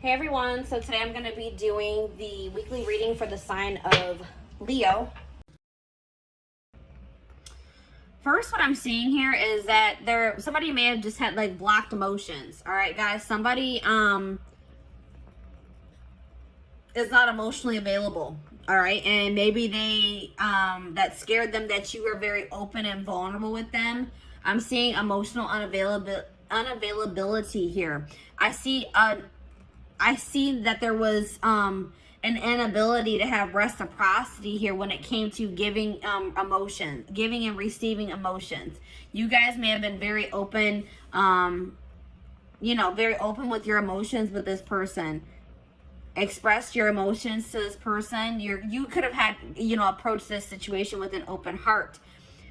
Hey everyone, so today I'm going to be doing the weekly reading for the sign of Leo. First, what I'm seeing here is that somebody may have just had like blocked emotions. All right, guys, somebody is not emotionally available. All right, and maybe they that scared them that you were very open and vulnerable with them. I'm seeing emotional unavailability here. I see that there was an inability to have reciprocity here when it came to giving emotions, giving and receiving emotions. You guys may have been very open, very open with your emotions with this person. Expressed your emotions to this person. You could have had, approached this situation with an open heart.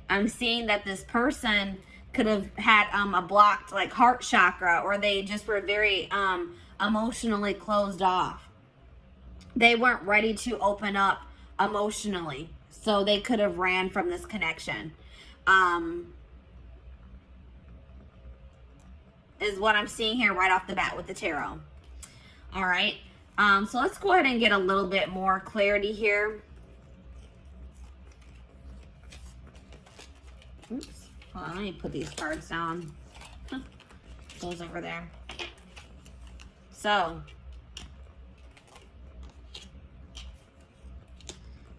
I'm seeing that this person could have had a blocked like heart chakra, or they just were very emotionally closed off. They weren't ready to open up emotionally, so they could have ran from this connection. Is what I'm seeing here right off the bat with the tarot. All right. So let's go ahead and get a little bit more clarity here. Oops. Hold on, let me put these cards down. Those over there. So,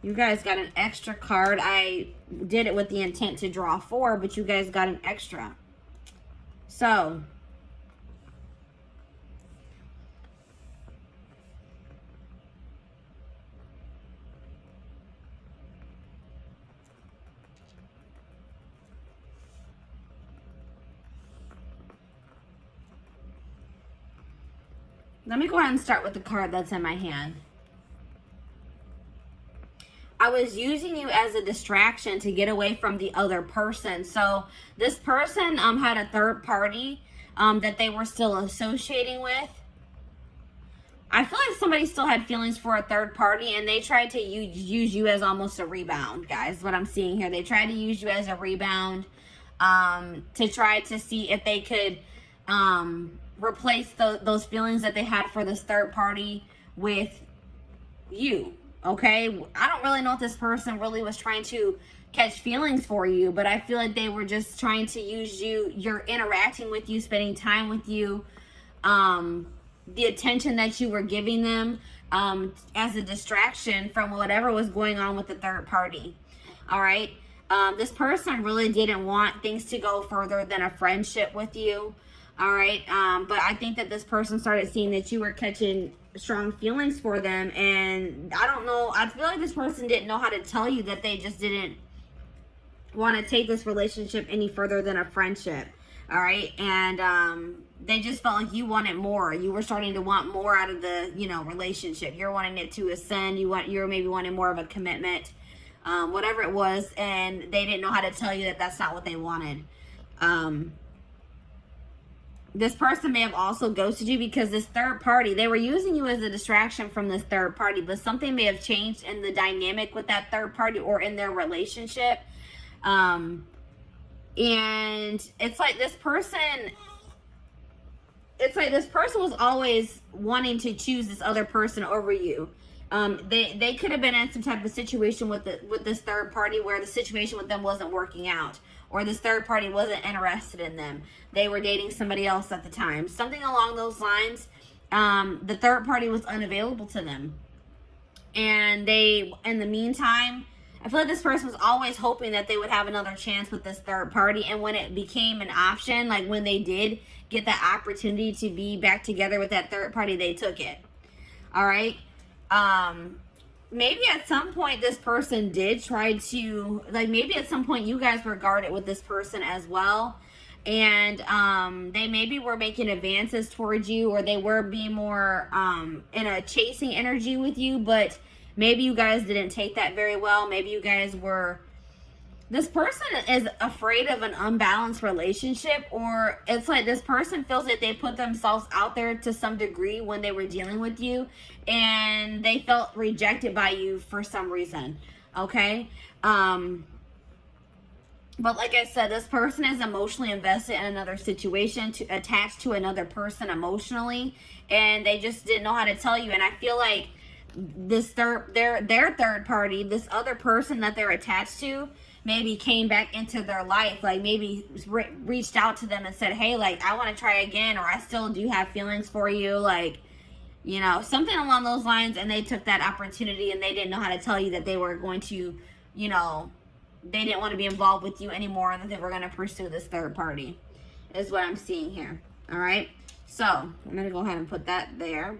you guys got an extra card. I did it with the intent to draw 4, but you guys got an extra. So, let me go ahead and start with the card that's in my hand. I was using you as a distraction to get away from the other person. So this person had a third party that they were still associating with. I feel like somebody still had feelings for a third party, and they tried to use you as almost a rebound, guys. What I'm seeing here, they tried to use you as a rebound to try to see if they could replace those feelings that they had for this third party with you. Okay, I don't really know if this person really was trying to catch feelings for you, but I feel like they were just trying to use you. You're interacting with you, spending time with you, the attention that you were giving them as a distraction from whatever was going on with the third party. All right, this person really didn't want things to go further than a friendship with you. All right, but I think that this person started seeing that you were catching strong feelings for them, and I don't know, I feel like this person didn't know how to tell you that they just didn't want to take this relationship any further than a friendship. All right, and they just felt like you wanted more. You were starting to want more out of the relationship. You're wanting it to ascend. You're maybe wanting more of a commitment, whatever it was, and they didn't know how to tell you that that's not what they wanted. This person may have also ghosted you because this third party, they were using you as a distraction from this third party, but something may have changed in the dynamic with that third party or in their relationship. And it's like this person was always wanting to choose this other person over you. They could have been in some type of situation with this third party where the situation with them wasn't working out, or this third party wasn't interested in them. They were dating somebody else at the time. Something along those lines. The third party was unavailable to them. And in the meantime, I feel like this person was always hoping that they would have another chance with this third party. And when it became an option, like when they did get that opportunity to be back together with that third party, they took it. All right. Maybe at some point this person did try to, maybe at some point you guys were guarded with this person as well. And they maybe were making advances towards you, or they were being more in a chasing energy with you, but maybe you guys didn't take that very well. Maybe you guys were, this person is afraid of an unbalanced relationship, or it's like this person feels that they put themselves out there to some degree when they were dealing with you, and they felt rejected by you for some reason. Okay. But like I said, this person is emotionally invested in another situation, attached to another person emotionally, and they just didn't know how to tell you. And I feel like this their third party, this other person that they're attached to, maybe came back into their life, like maybe reached out to them and said, hey, like, I want to try again, or I still do have feelings for you, like, you know, something along those lines. And they took that opportunity, and they didn't know how to tell you that they were going to, you know, they didn't want to be involved with you anymore, and that they were going to pursue this third party, is what I'm seeing here. All right, so I'm going to go ahead and put that there.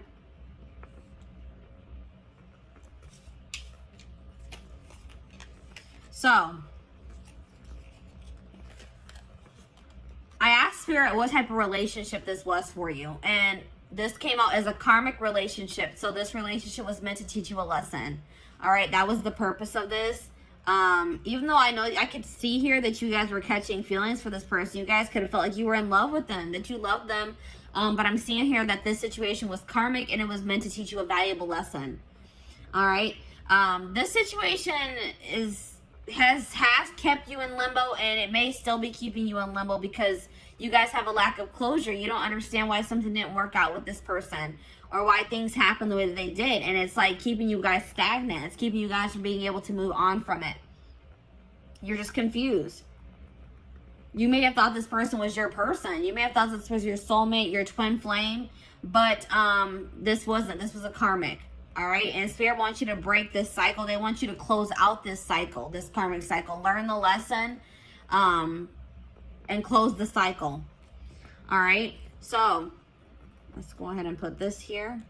So I asked Spirit what type of relationship this was for you, and this came out as a karmic relationship. So this relationship was meant to teach you a lesson. All right, that was the purpose of this. Even though I know I could see here that you guys were catching feelings for this person, you guys could have felt like you were in love with them, that you loved them. But I'm seeing here that this situation was karmic, and it was meant to teach you a valuable lesson. All right. This situation has kept you in limbo, and it may still be keeping you in limbo because you guys have a lack of closure. You don't understand why something didn't work out with this person, or why things happened the way that they did. And it's like keeping you guys stagnant. It's keeping you guys from being able to move on from it. You're just confused. You may have thought this person was your person. You may have thought this was your soulmate, your twin flame, but this wasn't. This was a karmic. All right, and Spirit wants you to break this cycle. They want you to close out this cycle, this karmic cycle. Learn the lesson, and close the cycle. All right, so let's go ahead and put this here.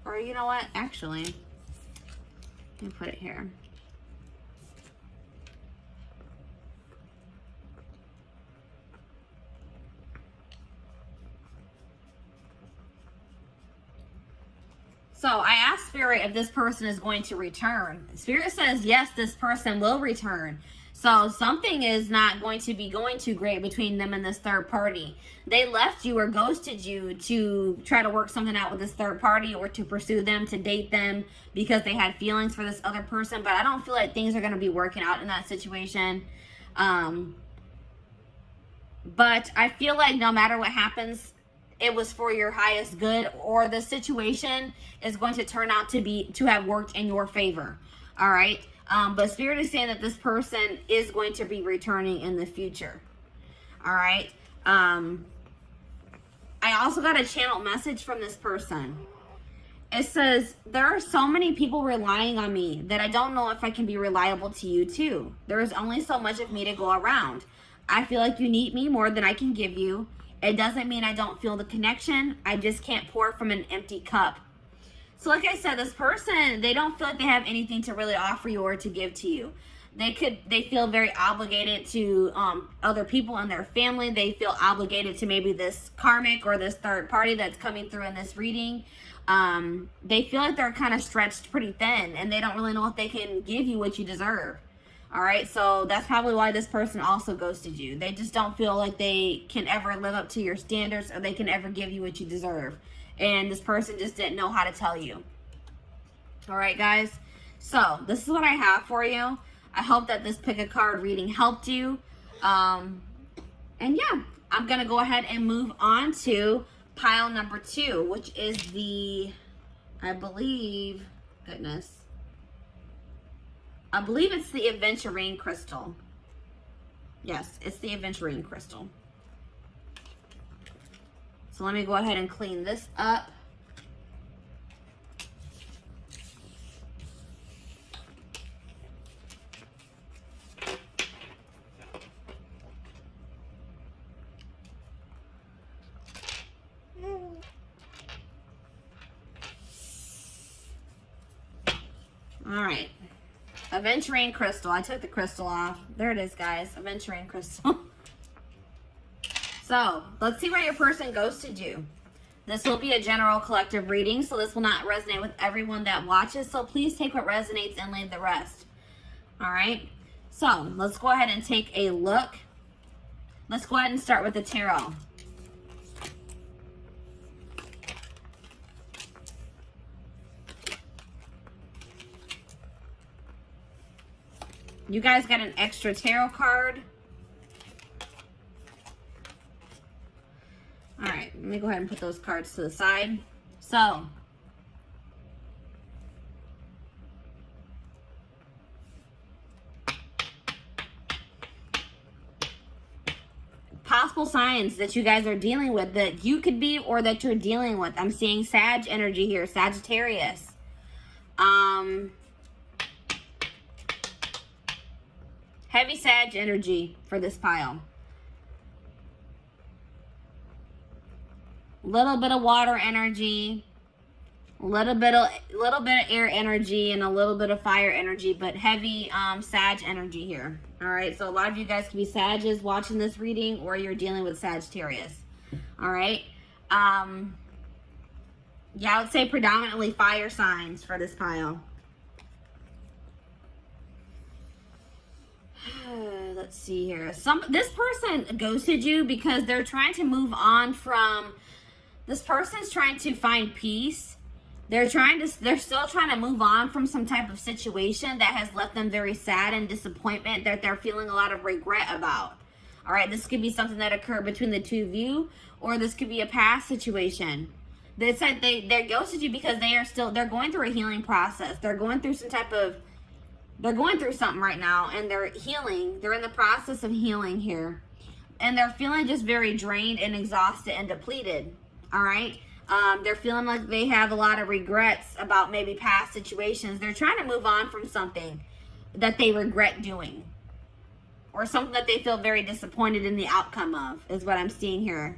Or you know what? Actually, let me put it here. So I asked Spirit if this person is going to return. Spirit says, yes, this person will return. So something is not going to be going too great between them and this third party. They left you or ghosted you to try to work something out with this third party, or to pursue them, to date them, because they had feelings for this other person. But I don't feel like things are going to be working out in that situation. But I feel like no matter what happens, it was for your highest good, or the situation is going to turn out to have worked in your favor. All right. But Spirit is saying that this person is going to be returning in the future. All right. I also got a channeled message from this person. It says, there are so many people relying on me that I don't know if I can be reliable to you too. There is only so much of me to go around. I feel like you need me more than I can give you. It doesn't mean I don't feel the connection. I just can't pour from an empty cup. So like I said, this person, they don't feel like they have anything to really offer you or to give to you. They feel very obligated to other people in their family. They feel obligated to maybe this karmic or this third party that's coming through in this reading. They feel like they're kind of stretched pretty thin, and they don't really know if they can give you what you deserve. All right, so that's probably why this person also ghosted you. They just don't feel like they can ever live up to your standards, or they can ever give you what you deserve. And this person just didn't know how to tell you. All right, guys. So this is what I have for you. I hope that this pick a card reading helped you. And yeah, I'm going to go ahead and move on to pile number 2, which is the, I believe it's the Aventurine crystal. Yes, it's the Aventurine crystal. So let me go ahead and clean this up. All right. Aventurine crystal. I took the crystal off. There it is, guys. Aventurine crystal. So, let's see where your person ghosted you. This will be a general collective reading, so this will not resonate with everyone that watches. So, please take what resonates and leave the rest. All right? So, let's go ahead and take a look. Let's go ahead and start with the tarot. You guys got an extra tarot card. All right, let me go ahead and put those cards to the side. So, possible signs that you guys are dealing with, that you could be or that you're dealing with. I'm seeing Sag energy here, Sagittarius. Heavy Sag energy for this pile. Little bit of water energy, little bit of air energy, and a little bit of fire energy, but heavy Sag energy here. All right, so a lot of you guys could be Sages watching this reading, or you're dealing with Sagittarius. All right. Yeah, I would say predominantly fire signs for this pile. Let's see here. This person ghosted you because they're trying to move on from. This person's trying to find peace. They're still trying to move on from some type of situation that has left them very sad and disappointment, that they're feeling a lot of regret about. All right, this could be something that occurred between the two of you, or this could be a past situation. It's like they ghosted you because they're going through a healing process. They're going through they're going through something right now, and they're healing. They're in the process of healing here. And they're feeling just very drained and exhausted and depleted. All right. They're feeling like they have a lot of regrets about maybe past situations. They're trying to move on from something that they regret doing, or something that they feel very disappointed in the outcome of, is what I'm seeing here.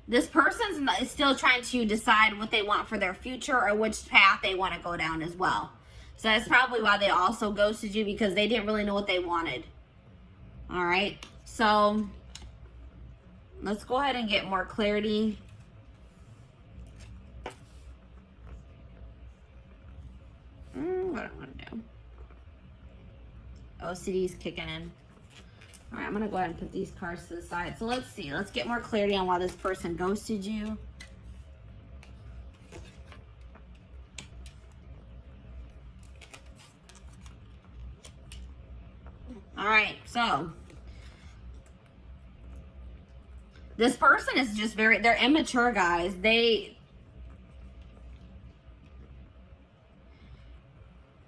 This person is still trying to decide what they want for their future, or which path they want to go down as well. So that's probably why they also ghosted you, because they didn't really know what they wanted. All right, so let's go ahead and get more clarity. What do I want to do? OCD is kicking in. All right, I'm going to go ahead and put these cards to the side. So let's see. Let's get more clarity on why this person ghosted you. All right, so this person is just they're immature, guys.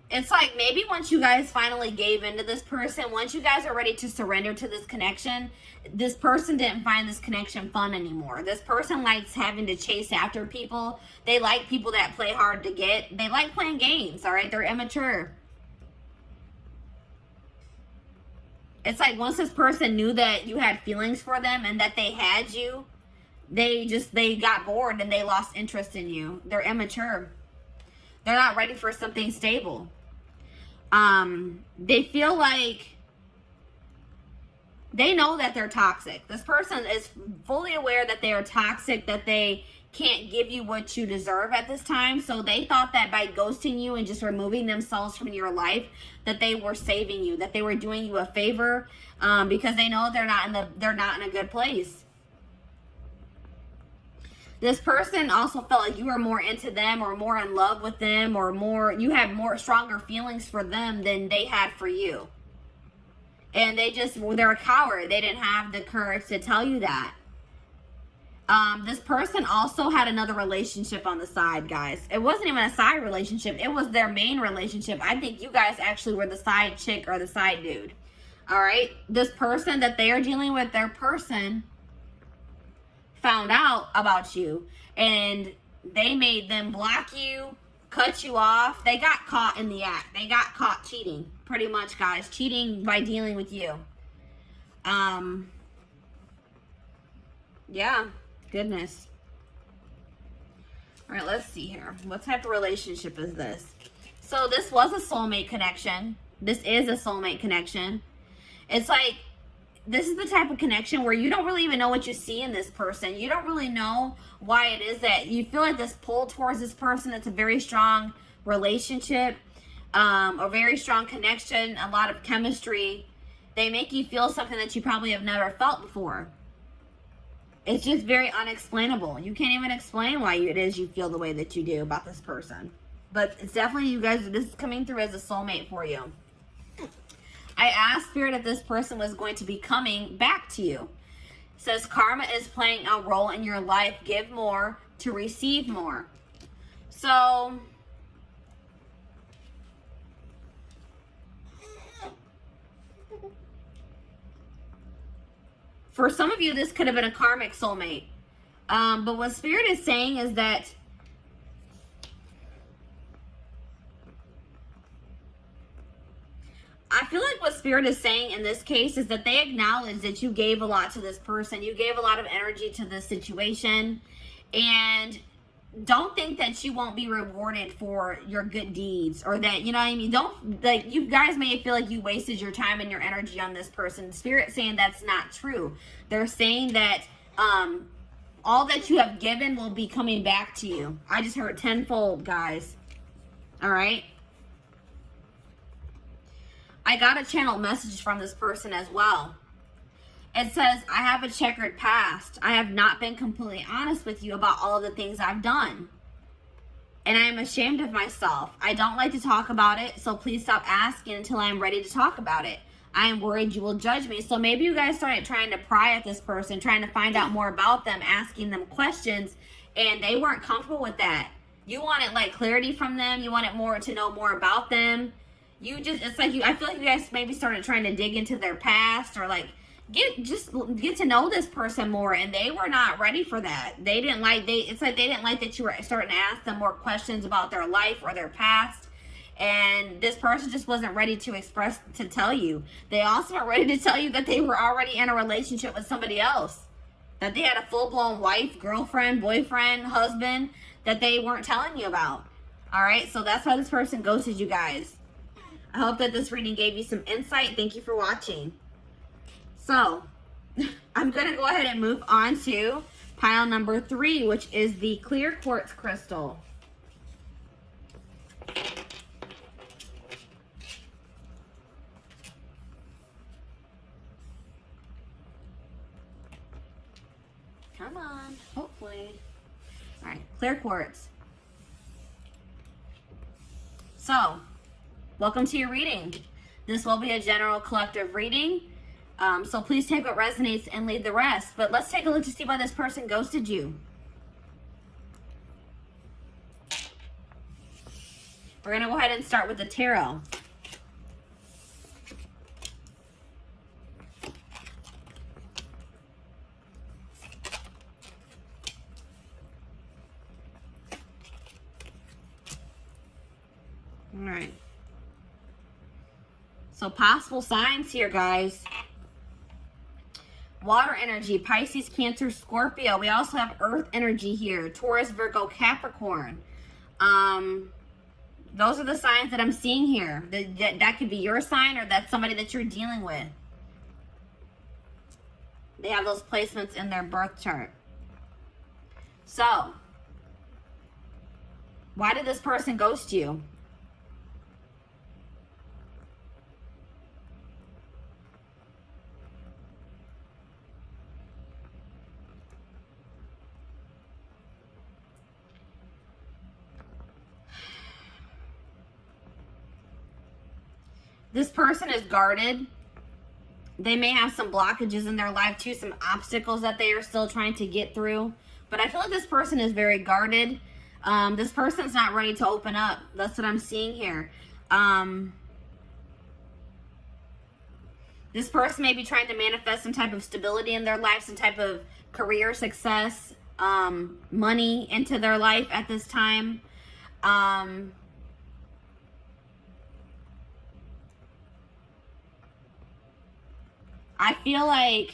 It's like maybe once you guys finally gave into this person, once you guys are ready to surrender to this connection, this person didn't find this connection fun anymore. This person likes having to chase after people. They like people that play hard to get. They like playing games, all right? They're immature. It's like once this person knew that you had feelings for them and that they had you, they got bored and they lost interest in you. They're immature. They're not ready for something stable. They feel like they know that they're toxic. This person is fully aware that they are toxic, that they can't give you what you deserve at this time. So they thought that by ghosting you and just removing themselves from your life, that they were saving you, that they were doing you a favor, because they know they're not in a good place. This person also felt like you were more into them, or more in love with them, or you had stronger feelings for them than they had for you. And they're a coward. They didn't have the courage to tell you that. This person also had another relationship on the side, guys. It wasn't even a side relationship. It was their main relationship. I think you guys actually were the side chick or the side dude. All right? This person that they are dealing with, their person found out about you, and they made them block you, cut you off. They got caught in the act. They got caught cheating, pretty much, guys. Cheating by dealing with you. Yeah. Goodness. All right, let's see here. What type of relationship is this? So this was a soulmate connection. This is a soulmate connection. It's like, this is the type of connection where you don't really even know what you see in this person. You don't really know why it is that you feel like this pull towards this person. It's a very strong relationship, a very strong connection, a lot of chemistry. They make you feel something that you probably have never felt before. It's just very unexplainable. You can't even explain why it is you feel the way that you do about this person. But it's definitely, you guys, this is coming through as a soulmate for you. I asked Spirit if this person was going to be coming back to you. It says karma is playing a role in your life. Give more to receive more. So for some of you, this could have been a karmic soulmate. But what Spirit is saying is that I feel like what Spirit is saying in this case is that they acknowledge that you gave a lot to this person. You gave a lot of energy to this situation. And don't think that you won't be rewarded for your good deeds, or that, you know what I mean? Don't, like, you guys may feel like you wasted your time and your energy on this person. Spirit saying that's not true. They're saying that all that you have given will be coming back to you. I just heard tenfold, guys. All right. I got a channel message from this person as well. It says, I have a checkered past. I have not been completely honest with you about all of the things I've done. And I am ashamed of myself. I don't like to talk about it, so please stop asking until I am ready to talk about it. I am worried you will judge me. So maybe you guys started trying to pry at this person, trying to find out more about them, asking them questions, and they weren't comfortable with that. You wanted like clarity from them. You wanted more to know more about them. You just, it's like I feel like you guys maybe started trying to dig into their past, or like get to know this person more, and they were not ready for that. They didn't like, it's like they didn't like that you were starting to ask them more questions about their life or their past. And this person just wasn't ready to tell you. They also weren't ready to tell you that they were already in a relationship with somebody else. That they had a full-blown wife, girlfriend, boyfriend, husband that they weren't telling you about. Alright, so that's why this person ghosted you guys. I hope that this reading gave you some insight. Thank you for watching. So, I'm going to go ahead and move on to pile number 3, which is the clear quartz crystal. Come on, hopefully. All right, clear quartz. So, welcome to your reading. This will be a general collective reading. So please take what resonates and leave the rest. But let's take a look to see why this person ghosted you. We're going to go ahead and start with the tarot. All right. So possible signs here, guys. Water energy, Pisces, Cancer, Scorpio. We also have earth energy here. Taurus, Virgo, Capricorn. Those are the signs that I'm seeing here. That could be your sign, or that's somebody that you're dealing with. They have those placements in their birth chart. So, why did this person ghost you? This person is guarded. They may have some blockages in their life too, some obstacles that they are still trying to get through. But I feel like this person is very guarded. This person's not ready to open up. That's what I'm seeing here. This person may be trying to manifest some type of stability in their life, some type of career success, money into their life at this time. I feel like,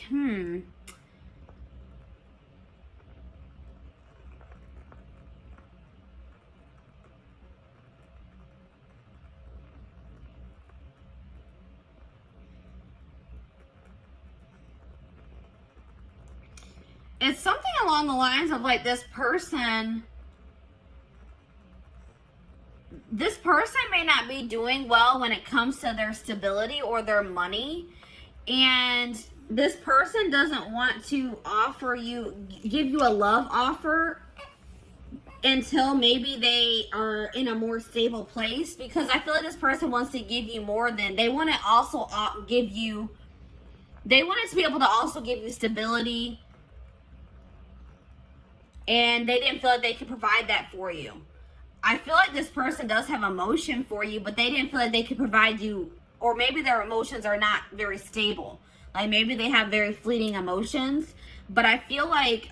it's something along the lines of like this person may not be doing well when it comes to their stability or their money. And this person doesn't want to offer you, give you a love offer until maybe they are in a more stable place, because I feel like this person wants to give you more than, they want to also give you, they wanted to be able to also give you stability, and they didn't feel like they could provide that for you. I feel like this person does have emotion for you, but they didn't feel like they could provide you, or maybe their emotions are not very stable. Like maybe they have very fleeting emotions, but I feel like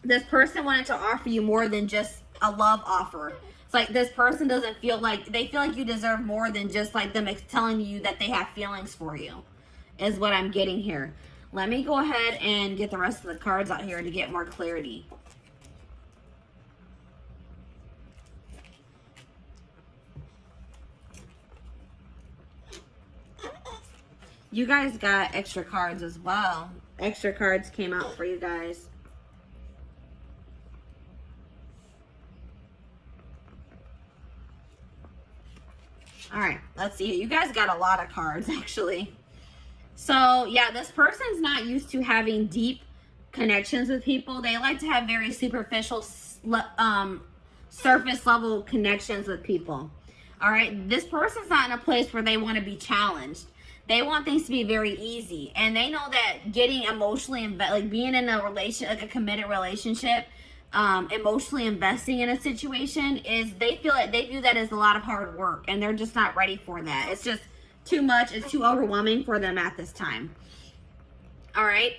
this person wanted to offer you more than just a love offer. It's like this person doesn't feel like, they feel like you deserve more than just like them telling you that they have feelings for you, is what I'm getting here. Let me go ahead and get the rest of the cards out here to get more clarity. You guys got extra cards as well. Extra cards came out for you guys. All right, let's see. You guys got a lot of cards, actually. So, yeah, this person's not used to having deep connections with people. They like to have very superficial, surface level connections with people. All right, this person's not in a place where they want to be challenged. They want things to be very easy, and they know that getting emotionally like being in a relation, like a committed relationship, emotionally investing in a situation is, they feel like they view that as a lot of hard work, and they're just not ready for that. It's just too much. It's too overwhelming for them at this time. All right,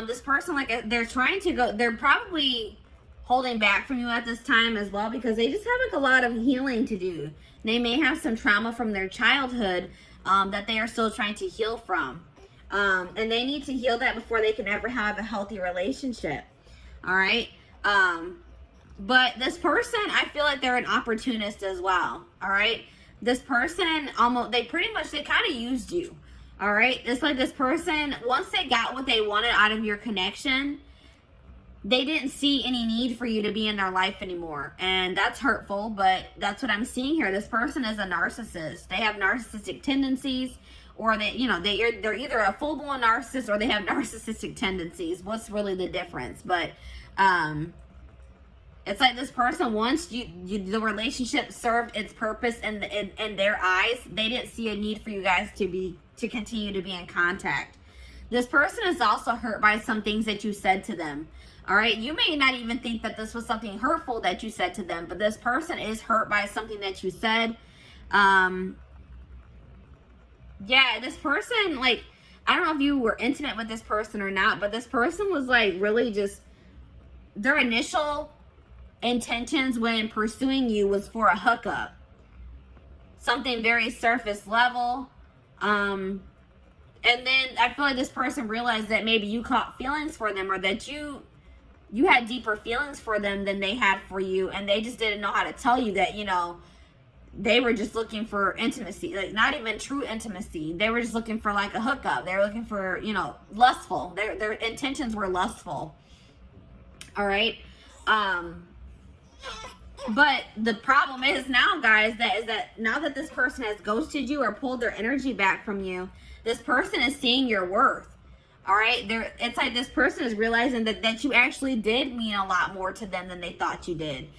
this person, like, they're trying to go, they're probably holding back from you at this time as well, because they just have like a lot of healing to do. They may have some trauma from their childhood that they are still trying to heal from. And they need to heal that before they can ever have a healthy relationship. All right. But this person, I feel like they're an opportunist as well. All right. This person they kind of used you. All right. It's like this person, once they got what they wanted out of your connection, they didn't see any need for you to be in their life anymore. And that's hurtful, but that's what I'm seeing here. This person is a narcissist. They have narcissistic tendencies, or they're either a full-blown narcissist or they have narcissistic tendencies. What's really the difference? But it's like this person, once the relationship served its purpose in their eyes, they didn't see a need for you guys to continue to be in contact. This person is also hurt by some things that you said to them. All right, you may not even think that this was something hurtful that you said to them, but this person is hurt by something that you said. Yeah, this person, like, I don't know if you were intimate with this person or not, but this person was like really just, their initial intentions when pursuing you was for a hookup. Something very surface level. And then I feel like this person realized that maybe you caught feelings for them, or that you had deeper feelings for them than they had for you, and they just didn't know how to tell you that, they were just looking for intimacy, like not even true intimacy. They were just looking for like a hookup. They were looking for, lustful. Their intentions were lustful. All right. But the problem is now, guys, that now that this person has ghosted you or pulled their energy back from you, this person is seeing your worth. All right, it's like this person is realizing that you actually did mean a lot more to them than they thought you did.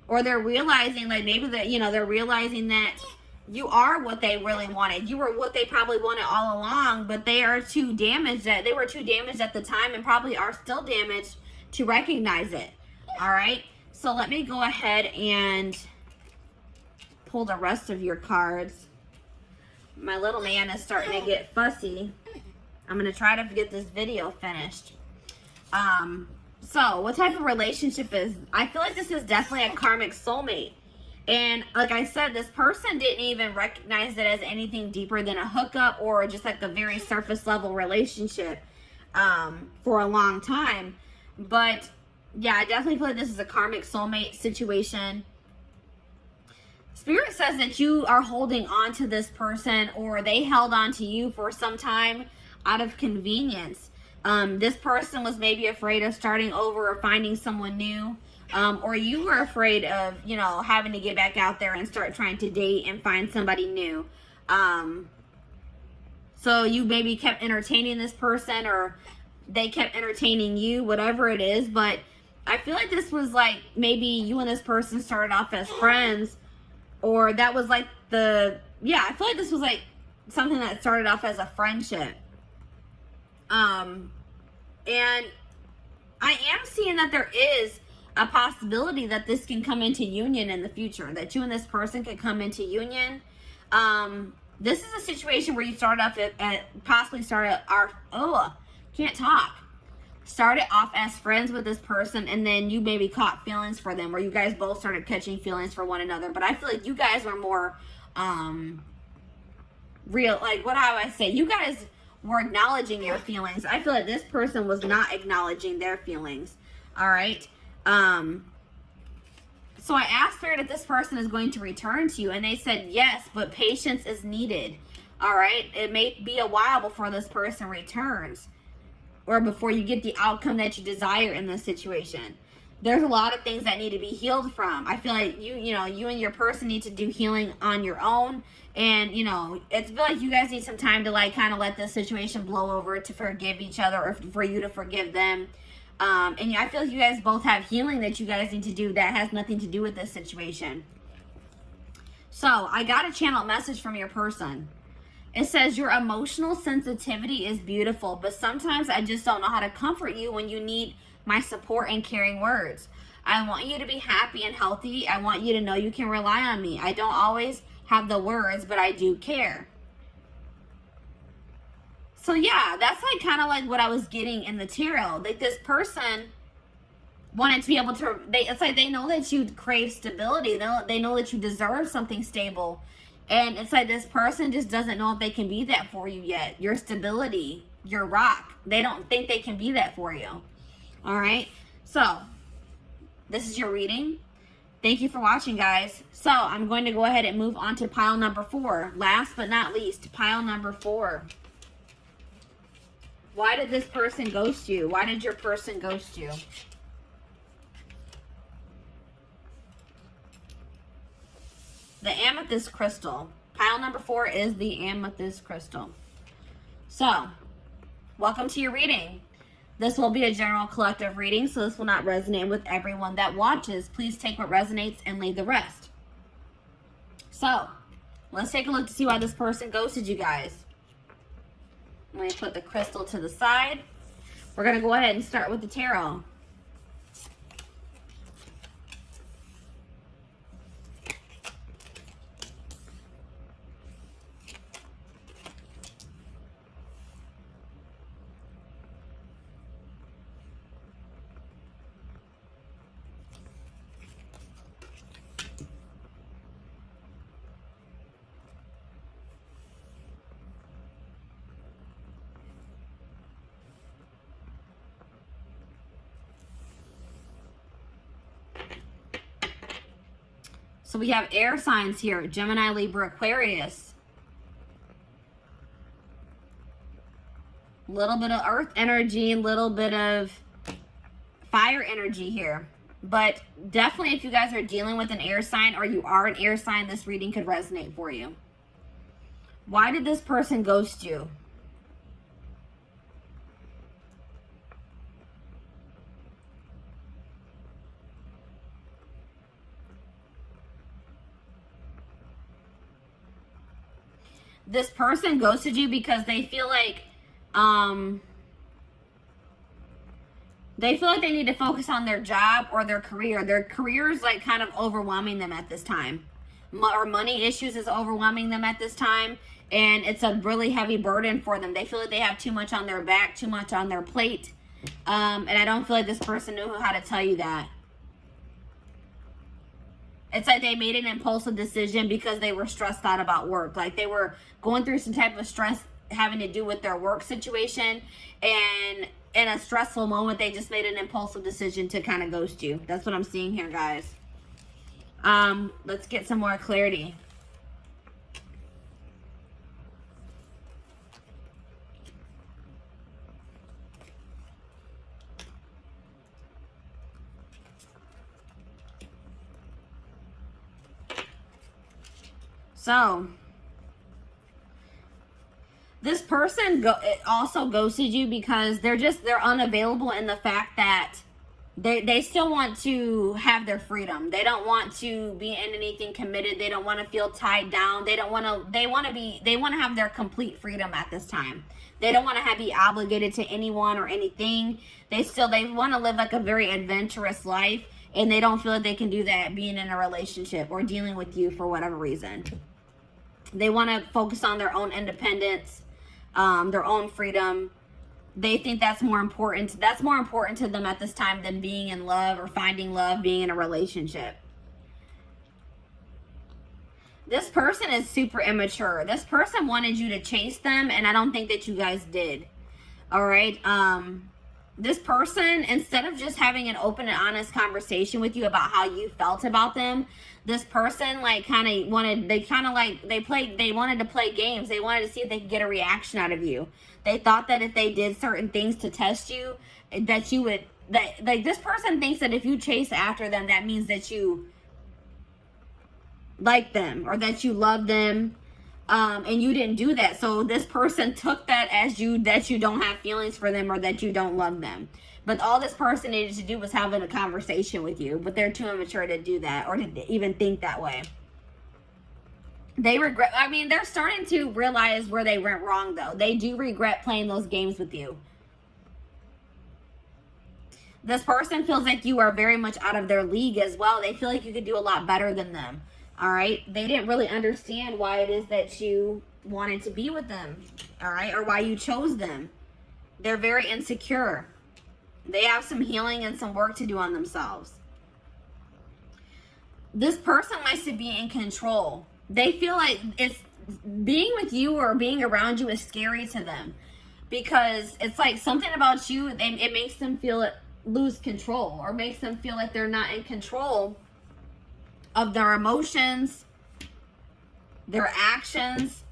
Or they're realizing, like, maybe that, they're realizing that you are what they really wanted. You were what they probably wanted all along, but they were too damaged at the time, and probably are still damaged to recognize it. All right, so let me go ahead and pull the rest of your cards. My little man is starting to get fussy. I'm going to try to get this video finished. So what type of relationship is, I feel like this is definitely a karmic soulmate. And like I said, this person didn't even recognize it as anything deeper than a hookup or just like a very surface level relationship for a long time. But yeah, I definitely feel like this is a karmic soulmate situation. Spirit says that you are holding on to this person, or they held on to you for some time out of convenience. This person was maybe afraid of starting over or finding someone new. Or you were afraid of, having to get back out there and start trying to date and find somebody new. So you maybe kept entertaining this person, or they kept entertaining you, whatever it is. But I feel like this was like maybe you and this person started off as friends, or that was like I feel like this was like something that started off as a friendship. And I am seeing that there is a possibility that this can come into union in the future, that you and this person could come into union. This is a situation where you started off started off as friends with this person, and then you maybe caught feelings for them, or you guys both started catching feelings for one another. But I feel like you guys were more real, like, what do I say? You guys were acknowledging your feelings. I feel like this person was not acknowledging their feelings. All right. So I asked Spirit if this person is going to return to you, and they said yes, but patience is needed. All right. It may be a while before this person returns, or before you get the outcome that you desire in this situation. There's a lot of things that need to be healed from. I feel like you and your person need to do healing on your own. And, it's feel like you guys need some time to, like, kind of let this situation blow over, to forgive each other, or for you to forgive them. And I feel like you guys both have healing that you guys need to do that has nothing to do with this situation. So I got a channel message from your person. It says, your emotional sensitivity is beautiful, but sometimes I just don't know how to comfort you when you need my support and caring words. I want you to be happy and healthy. I want you to know you can rely on me. I don't always have the words, but I do care. So yeah, that's like kind of like what I was getting in the tarot. Like, this person wanted to be able to, it's like they know that you crave stability. They know that you deserve something stable. And it's like this person just doesn't know if they can be that for you yet. Your stability, your rock. They don't think they can be that for you. All right. So this is your reading. Thank you for watching, guys. So I'm going to go ahead and move on to pile number 4. Last but not least, pile number 4. Why did this person ghost you? Why did your person ghost you? The amethyst crystal. Pile number 4 is the amethyst crystal. So, welcome to your reading. This will be a general collective reading, so this will not resonate with everyone that watches. Please take what resonates and leave the rest. So, let's take a look to see why this person ghosted you guys. Let me put the crystal to the side. We're going to go ahead and start with the tarot. So we have air signs here: Gemini, Libra, Aquarius. A little bit of earth energy, a little bit of fire energy here. But definitely, if you guys are dealing with an air sign, or you are an air sign, this reading could resonate for you. Why did this person ghost you? This person ghosted you because they feel like they need to focus on their job or their career. Their career is like kind of overwhelming them at this time. Or money issues is overwhelming them at this time. And it's a really heavy burden for them. They feel like they have too much on their back, too much on their plate. And I don't feel like this person knew how to tell you that. It's like they made an impulsive decision because they were stressed out about work. Like they were going through some type of stress having to do with their work situation. And in a stressful moment, they just made an impulsive decision to kind of ghost you. That's what I'm seeing here, guys. Let's get some more clarity. So, this person also ghosted you because they're unavailable in the fact that they still want to have their freedom. They don't want to be in anything committed. They don't want to feel tied down. They want to have their complete freedom at this time. They don't want to be obligated to anyone or anything. They want to live like a very adventurous life, and they don't feel like they can do that being in a relationship or dealing with you for whatever reason. They want to focus on their own independence, their own freedom. They think that's more important. That's more important to them at this time than being in love or finding love, being in a relationship. This person is super immature. This person wanted you to chase them, and I don't think that you guys did. All right. This person, instead of just having an open and honest conversation with you about how you felt about them, this person like they wanted to play games. They wanted to see if they could get a reaction out of you. They thought that if they did certain things to test you, that you would, this person thinks that if you chase after them, that means that you like them or that you love them. And you didn't do that. So this person took that as that you don't have feelings for them or that you don't love them. But all this person needed to do was having a conversation with you. But they're too immature to do that or to even think that way. They regret, they're starting to realize where they went wrong though. They do regret playing those games with you. This person feels like you are very much out of their league as well. They feel like you could do a lot better than them. All right. They didn't really understand why it is that you wanted to be with them. All right. Or why you chose them. They're very insecure. They have some healing and some work to do on themselves. This person likes to be in control. They feel like being with you or being around you is scary to them because it's like something about you, it makes them lose control or makes them feel like they're not in control of their emotions, their actions.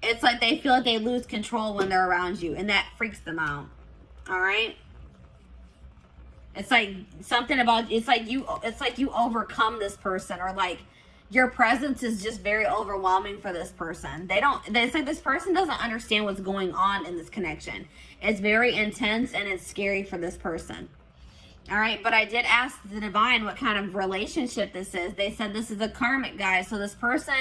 It's like they feel like they lose control when they're around you, and that freaks them out. All right. It's like something about, it's like you overcome this person, or like your presence is just very overwhelming for this person. It's like this person doesn't understand what's going on in this connection. It's very intense and it's scary for this person. All right, but I did ask the divine what kind of relationship this is. They said this is a karmic, guys. So this person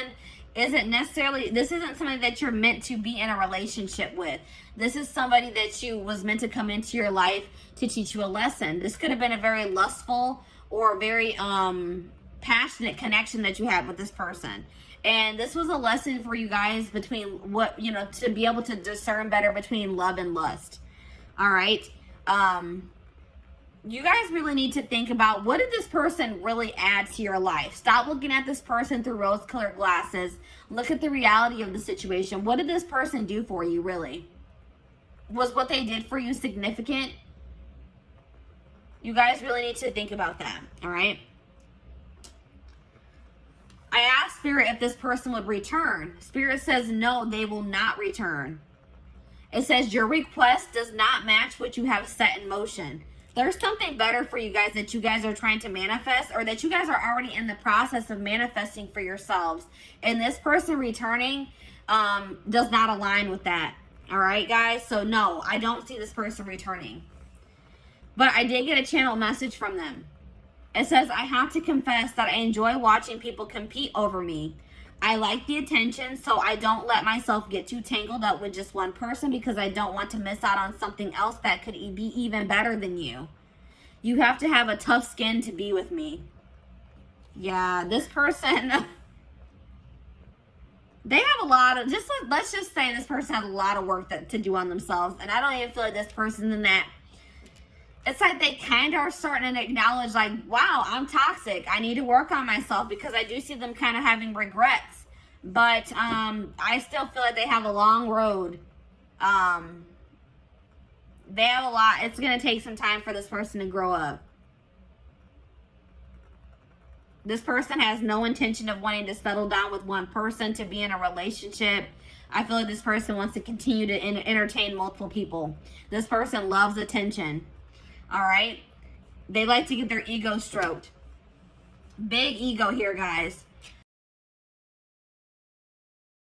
this isn't somebody that you're meant to be in a relationship with. This is somebody that was meant to come into your life to teach you a lesson. This could have been a very lustful or very passionate connection that you had with this person. And this was a lesson for you guys between to be able to discern better between love and lust. All right. You guys really need to think about, what did this person really add to your life? Stop looking at this person through rose-colored glasses. Look at the reality of the situation. What did this person do for you, really? Was what they did for you significant? You guys really need to think about that, all right? I asked Spirit if this person would return. Spirit says no, they will not return. It says your request does not match what you have set in motion. There's something better for you guys that you guys are trying to manifest, or that you guys are already in the process of manifesting for yourselves. And this person returning does not align with that. All right, guys? So no, I don't see this person returning. But I did get a channel message from them. It says, I have to confess that I enjoy watching people compete over me. I like the attention, so I don't let myself get too tangled up with just one person because I don't want to miss out on something else that could be even better than you. You have to have a tough skin to be with me. Yeah, this person, they have a lot of, let's just say this person has a lot of work to do on themselves. And I don't even feel like this person's in that. It's like they kind of are starting to acknowledge, like, wow, I'm toxic. I need to work on myself, because I do see them kind of having regrets. But I still feel like they have a long road. They have a lot. It's going to take some time for this person to grow up. This person has no intention of wanting to settle down with one person, to be in a relationship. I feel like this person wants to continue to entertain multiple people. This person loves attention. All right. They like to get their ego stroked. Big ego here, guys.